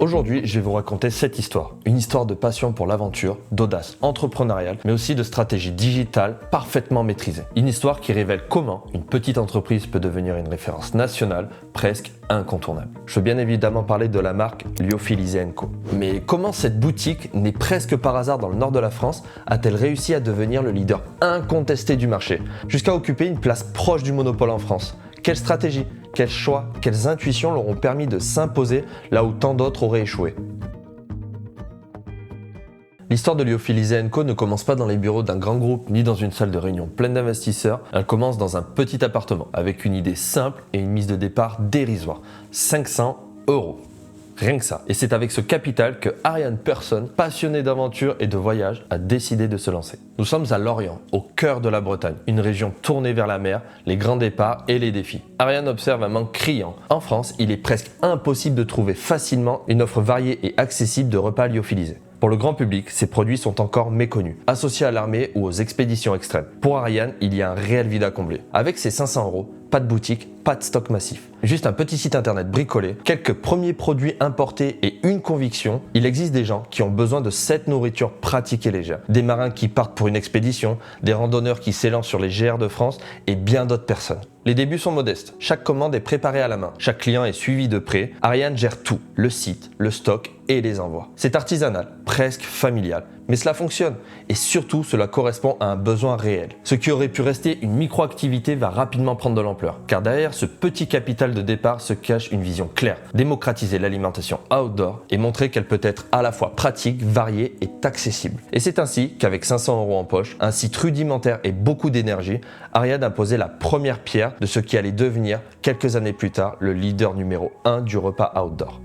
Aujourd'hui, je vais vous raconter cette histoire. Une histoire de passion pour l'aventure, d'audace entrepreneuriale, mais aussi de stratégie digitale parfaitement maîtrisée. Une histoire qui révèle comment une petite entreprise peut devenir une référence nationale presque incontournable. Je veux bien évidemment parler de la marque Lyophilisé & Co. Mais comment cette boutique, née presque par hasard dans le nord de la France, a-t-elle réussi à devenir le leader incontesté du marché, jusqu'à occuper une place proche du monopole en France? Quelle stratégie, quels choix, quelles intuitions leur ont permis de s'imposer là où tant d'autres auraient échoué? L'histoire de Lyophilisé & Co ne commence pas dans les bureaux d'un grand groupe ni dans une salle de réunion pleine d'investisseurs, elle commence dans un petit appartement avec une idée simple et une mise de départ dérisoire, 500 €. Rien que ça. Et c'est avec ce capital que Ariane Persson, passionnée d'aventure et de voyage, a décidé de se lancer. Nous sommes à Lorient, au cœur de la Bretagne, une région tournée vers la mer, les grands départs et les défis. Ariane observe un manque criant. En France, il est presque impossible de trouver facilement une offre variée et accessible de repas lyophilisés. Pour le grand public, ces produits sont encore méconnus, associés à l'armée ou aux expéditions extrêmes. Pour Ariane, il y a un réel vide à combler. Avec ses 500 €, pas de boutique, pas de stock massif. Juste un petit site internet bricolé, quelques premiers produits importés et une conviction, il existe des gens qui ont besoin de cette nourriture pratique et légère. Des marins qui partent pour une expédition, des randonneurs qui s'élancent sur les GR de France et bien d'autres personnes. Les débuts sont modestes, chaque commande est préparée à la main, chaque client est suivi de près, Ariane gère tout, le site, le stock et les envois. C'est artisanal, presque familial, mais cela fonctionne et surtout cela correspond à un besoin réel. Ce qui aurait pu rester une micro-activité va rapidement prendre de l'ampleur, car derrière ce petit capital de départ se cache une vision claire, démocratiser l'alimentation outdoor et montrer qu'elle peut être à la fois pratique, variée et accessible. Et c'est ainsi qu'avec 500 € en poche, un site rudimentaire et beaucoup d'énergie, Ariane a posé la première pierre de ce qui allait devenir, quelques années plus tard, le leader numéro 1 du repas outdoor.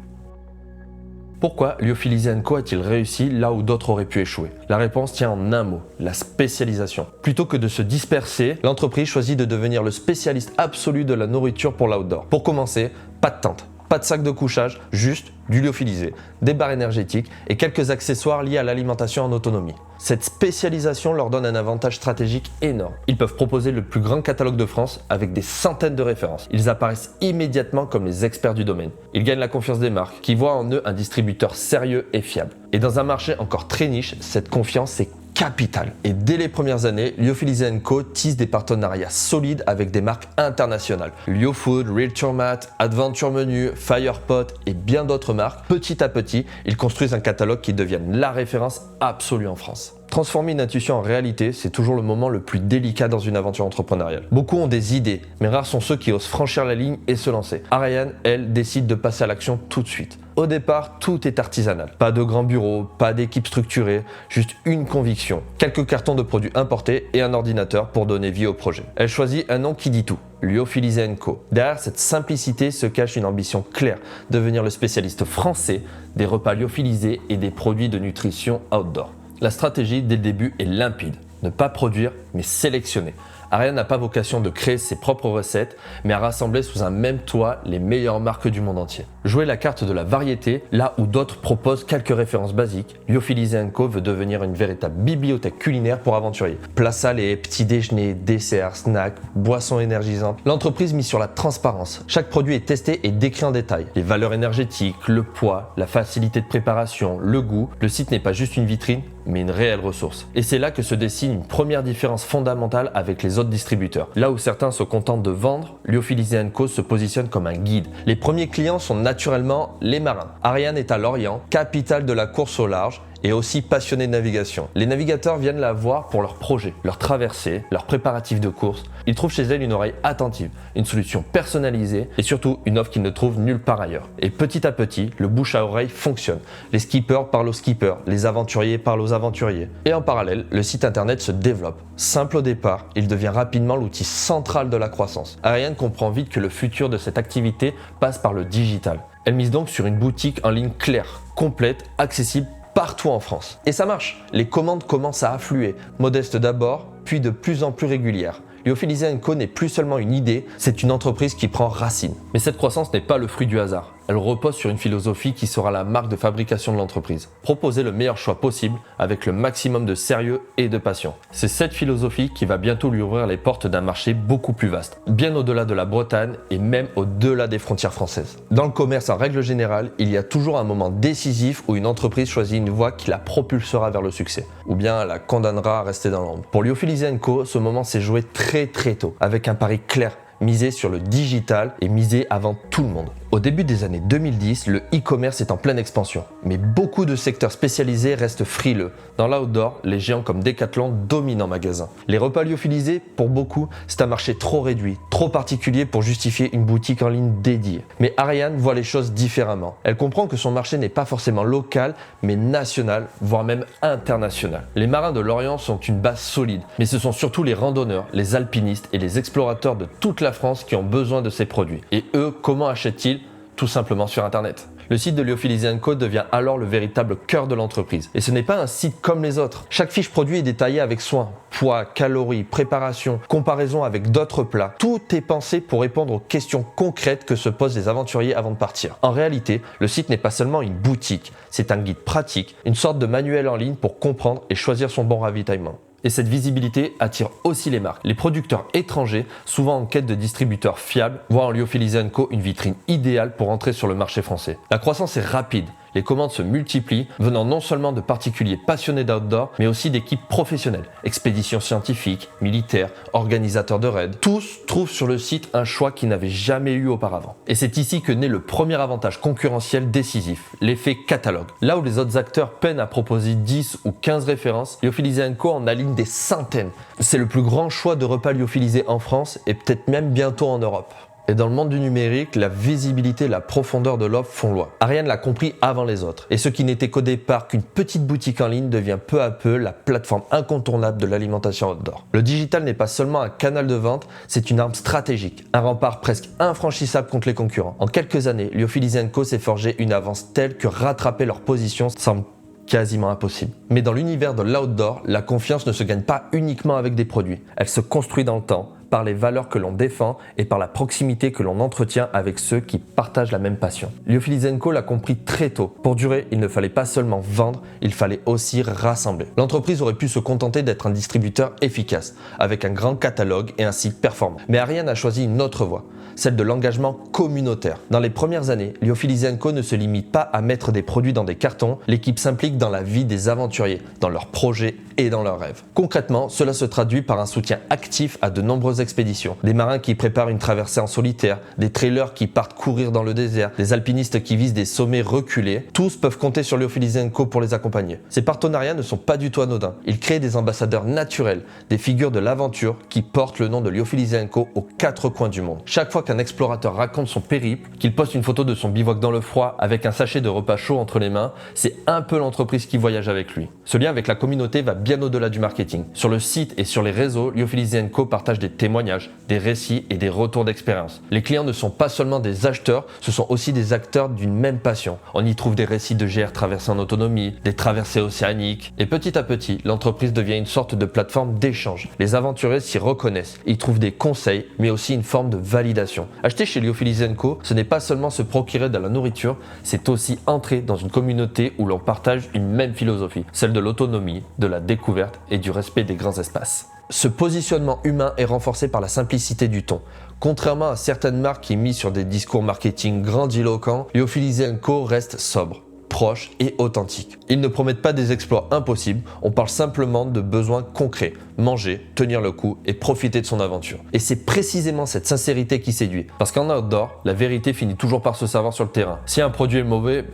Pourquoi Lyophilisé & Co a-t-il réussi là où d'autres auraient pu échouer? La réponse tient en un mot, la spécialisation. Plutôt que de se disperser, l'entreprise choisit de devenir le spécialiste absolu de la nourriture pour l'outdoor. Pour commencer, pas de tente, pas de sac de couchage, juste du lyophilisé, des barres énergétiques et quelques accessoires liés à l'alimentation en autonomie. Cette spécialisation leur donne un avantage stratégique énorme. Ils peuvent proposer le plus grand catalogue de France avec des centaines de références. Ils apparaissent immédiatement comme les experts du domaine. Ils gagnent la confiance des marques qui voient en eux un distributeur sérieux et fiable. Et dans un marché encore très niche, cette confiance est capital. Et dès les premières années, Lyophilisé & Co tisse des partenariats solides avec des marques internationales. Lyofood, Real Tourmat, Adventure Menu, Firepot et bien d'autres marques. Petit à petit, ils construisent un catalogue qui devienne la référence absolue en France. Transformer une intuition en réalité, c'est toujours le moment le plus délicat dans une aventure entrepreneuriale. Beaucoup ont des idées, mais rares sont ceux qui osent franchir la ligne et se lancer. Ariane, elle, décide de passer à l'action tout de suite. Au départ, tout est artisanal. Pas de grands bureaux, pas d'équipe structurée, juste une conviction. Quelques cartons de produits importés et un ordinateur pour donner vie au projet. Elle choisit un nom qui dit tout, Lyophilisé & Co. Derrière cette simplicité se cache une ambition claire, devenir le spécialiste français des repas lyophilisés et des produits de nutrition outdoor. La stratégie dès le début est limpide, ne pas produire mais sélectionner. Ariane n'a pas vocation de créer ses propres recettes, mais à rassembler sous un même toit les meilleures marques du monde entier. Jouer la carte de la variété, là où d'autres proposent quelques références basiques, Lyophilisé & Co veut devenir une véritable bibliothèque culinaire pour aventuriers. Plats salés, petits déjeuners, desserts, snacks, boissons énergisantes. L'entreprise mise sur la transparence. Chaque produit est testé et décrit en détail. Les valeurs énergétiques, le poids, la facilité de préparation, le goût. Le site n'est pas juste une vitrine, mais une réelle ressource. Et c'est là que se dessine une première différence fondamentale avec les autres distributeurs. Là où certains se contentent de vendre, Lyophilisé & Co se positionne comme un guide. Les premiers clients sont naturellement les marins. Ariane est à Lorient, capitale de la course au large, et aussi passionné de navigation. Les navigateurs viennent la voir pour leurs projets, leurs traversées, leurs préparatifs de course. Ils trouvent chez elle une oreille attentive, une solution personnalisée et surtout une offre qu'ils ne trouvent nulle part ailleurs. Et petit à petit, le bouche à oreille fonctionne. Les skippers parlent aux skippers, les aventuriers parlent aux aventuriers. Et en parallèle, le site internet se développe. Simple au départ, il devient rapidement l'outil central de la croissance. Ariane comprend vite que le futur de cette activité passe par le digital. Elle mise donc sur une boutique en ligne claire, complète, accessible partout en France. Et ça marche, les commandes commencent à affluer, modestes d'abord, puis de plus en plus régulières. Lyophilisé & Co n'est plus seulement une idée, c'est une entreprise qui prend racine. Mais cette croissance n'est pas le fruit du hasard. Elle repose sur une philosophie qui sera la marque de fabrication de l'entreprise. Proposer le meilleur choix possible avec le maximum de sérieux et de passion. C'est cette philosophie qui va bientôt lui ouvrir les portes d'un marché beaucoup plus vaste, bien au-delà de la Bretagne et même au-delà des frontières françaises. Dans le commerce, en règle générale, il y a toujours un moment décisif où une entreprise choisit une voie qui la propulsera vers le succès, ou bien la condamnera à rester dans l'ombre. Pour Lyophilisé & Co, ce moment s'est joué très tôt, avec un pari clair, miser sur le digital et miser avant tout le monde. Au début des années 2010, le e-commerce est en pleine expansion, mais beaucoup de secteurs spécialisés restent frileux. Dans l'outdoor, les géants comme Decathlon dominent en magasin. Les repas lyophilisés, pour beaucoup, c'est un marché trop réduit, trop particulier pour justifier une boutique en ligne dédiée. Mais Ariane voit les choses différemment. Elle comprend que son marché n'est pas forcément local, mais national, voire même international. Les marins de l'Orient sont une base solide, mais ce sont surtout les randonneurs, les alpinistes et les explorateurs de toute la France qui ont besoin de ces produits. Et eux, comment achètent-ils ? Tout simplement sur internet. Le site de Lyophilisé & Co devient alors le véritable cœur de l'entreprise. Et ce n'est pas un site comme les autres. Chaque fiche produit est détaillée avec soin. Poids, calories, préparation, comparaison avec d'autres plats. Tout est pensé pour répondre aux questions concrètes que se posent les aventuriers avant de partir. En réalité, le site n'est pas seulement une boutique, c'est un guide pratique, une sorte de manuel en ligne pour comprendre et choisir son bon ravitaillement. Et cette visibilité attire aussi les marques. Les producteurs étrangers, souvent en quête de distributeurs fiables, voient en Lyophilisé & Co une vitrine idéale pour entrer sur le marché français. La croissance est rapide. Les commandes se multiplient, venant non seulement de particuliers passionnés d'outdoor, mais aussi d'équipes professionnelles, expéditions scientifiques, militaires, organisateurs de raids. Tous trouvent sur le site un choix qu'ils n'avaient jamais eu auparavant. Et c'est ici que naît le premier avantage concurrentiel décisif, l'effet catalogue. Là où les autres acteurs peinent à proposer 10 ou 15 références, Lyophilisé & Co en aligne des centaines. C'est le plus grand choix de repas lyophilisés en France et peut-être même bientôt en Europe. Et dans le monde du numérique, la visibilité et la profondeur de l'offre font loi. Ariane l'a compris avant les autres. Et ce qui n'était qu'au départ qu'une petite boutique en ligne devient peu à peu la plateforme incontournable de l'alimentation outdoor. Le digital n'est pas seulement un canal de vente, c'est une arme stratégique, un rempart presque infranchissable contre les concurrents. En quelques années, Lyophilisé & Co s'est forgé une avance telle que rattraper leur position semble quasiment impossible. Mais dans l'univers de l'outdoor, la confiance ne se gagne pas uniquement avec des produits. Elle se construit dans le temps, par les valeurs que l'on défend et par la proximité que l'on entretient avec ceux qui partagent la même passion. Lyophilisé & Co l'a compris très tôt. Pour durer, il ne fallait pas seulement vendre, il fallait aussi rassembler. L'entreprise aurait pu se contenter d'être un distributeur efficace, avec un grand catalogue et un site performant. Mais Ariane a choisi une autre voie, celle de l'engagement communautaire. Dans les premières années, Lyophilisé & Co ne se limite pas à mettre des produits dans des cartons, l'équipe s'implique dans la vie des aventuriers, dans leurs projets et dans leurs rêves. Concrètement, cela se traduit par un soutien actif à de nombreuses expéditions. Des marins qui préparent une traversée en solitaire, des trailers qui partent courir dans le désert, des alpinistes qui visent des sommets reculés, tous peuvent compter sur Lyophilisé & Co pour les accompagner. Ces partenariats ne sont pas du tout anodins. Ils créent des ambassadeurs naturels, des figures de l'aventure qui portent le nom de Lyophilisé & Co aux quatre coins du monde. Chaque fois qu'un explorateur raconte son périple, qu'il poste une photo de son bivouac dans le froid avec un sachet de repas chaud entre les mains, c'est un peu l'entreprise qui voyage avec lui. Ce lien avec la communauté va bien au-delà du marketing. Sur le site et sur les réseaux, Lyophilisé & Co partage des témoignages, des récits et des retours d'expérience. Les clients ne sont pas seulement des acheteurs, ce sont aussi des acteurs d'une même passion. On y trouve des récits de GR traversés en autonomie, des traversées océaniques, et petit à petit, l'entreprise devient une sorte de plateforme d'échange. Les aventuriers s'y reconnaissent, ils trouvent des conseils, mais aussi une forme de validation. Acheter chez Lyophilisé & Co, ce n'est pas seulement se procurer de la nourriture, c'est aussi entrer dans une communauté où l'on partage une même philosophie, celle de l'autonomie, de la découverte et du respect des grands espaces. Ce positionnement humain est renforcé par la simplicité du ton. Contrairement à certaines marques qui misent sur des discours marketing grandiloquents, Lyophilisé & Co reste sobre, proche et authentique. Ils ne promettent pas des exploits impossibles, on parle simplement de besoins concrets, manger, tenir le coup et profiter de son aventure. Et c'est précisément cette sincérité qui séduit, parce qu'en outdoor, la vérité finit toujours par se savoir sur le terrain. Si un produit est mauvais,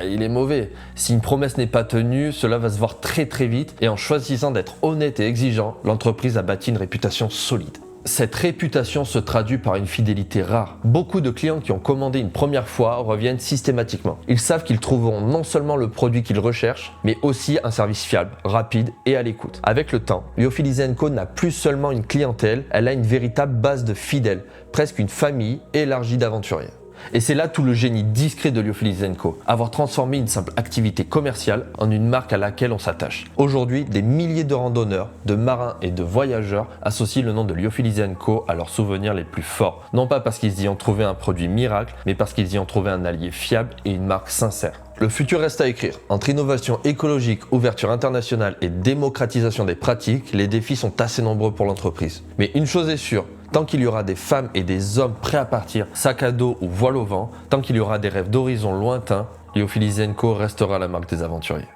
il est mauvais. Si une promesse n'est pas tenue, cela va se voir très vite, et en choisissant d'être honnête et exigeant, l'entreprise a bâti une réputation solide. Cette réputation se traduit par une fidélité rare. Beaucoup de clients qui ont commandé une première fois reviennent systématiquement. Ils savent qu'ils trouveront non seulement le produit qu'ils recherchent, mais aussi un service fiable, rapide et à l'écoute. Avec le temps, Lyophilisé & Co n'a plus seulement une clientèle, elle a une véritable base de fidèles, presque une famille élargie d'aventuriers. Et c'est là tout le génie discret de Lyophilis & Co. Avoir transformé une simple activité commerciale en une marque à laquelle on s'attache. Aujourd'hui, des milliers de randonneurs, de marins et de voyageurs associent le nom de Lyophilis & Co à leurs souvenirs les plus forts. Non pas parce qu'ils y ont trouvé un produit miracle, mais parce qu'ils y ont trouvé un allié fiable et une marque sincère. Le futur reste à écrire. Entre innovation écologique, ouverture internationale et démocratisation des pratiques, les défis sont assez nombreux pour l'entreprise. Mais une chose est sûre, tant qu'il y aura des femmes et des hommes prêts à partir, sac à dos ou voile au vent, tant qu'il y aura des rêves d'horizons lointains, Lyophilis & Co restera la marque des aventuriers.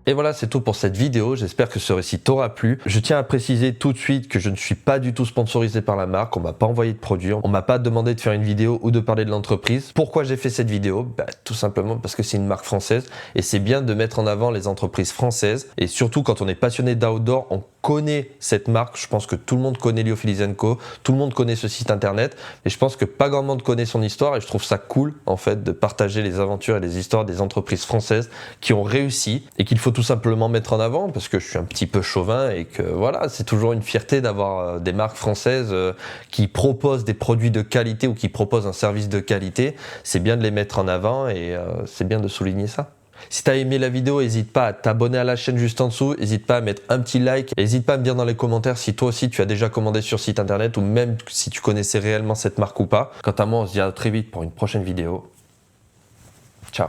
Et voilà, c'est tout pour cette vidéo, j'espère que ce récit t'aura plu. Je tiens à préciser tout de suite que je ne suis pas du tout sponsorisé par la marque, on m'a pas envoyé de produit, on m'a pas demandé de faire une vidéo ou de parler de l'entreprise. Pourquoi j'ai fait cette vidéo? Tout simplement parce que c'est une marque française et c'est bien de mettre en avant les entreprises françaises. Et surtout quand on est passionné d'outdoor, on connaît cette marque, je pense que tout le monde connaît Lyophilis & Co, tout le monde connaît ce site internet et je pense que pas grand monde connaît son histoire et je trouve ça cool en fait de partager les aventures et les histoires des entreprises françaises qui ont réussi et qu'il faut tout simplement mettre en avant parce que je suis un petit peu chauvin et que voilà, c'est toujours une fierté d'avoir des marques françaises qui proposent des produits de qualité ou qui proposent un service de qualité. C'est bien de les mettre en avant et c'est bien de souligner ça. Si tu as aimé la vidéo, n'hésite pas à t'abonner à la chaîne juste en dessous, n'hésite pas à mettre un petit like, n'hésite pas à me dire dans les commentaires si toi aussi tu as déjà commandé sur site internet ou même si tu connaissais réellement cette marque ou pas. Quant à moi, on se dit à très vite pour une prochaine vidéo. Ciao.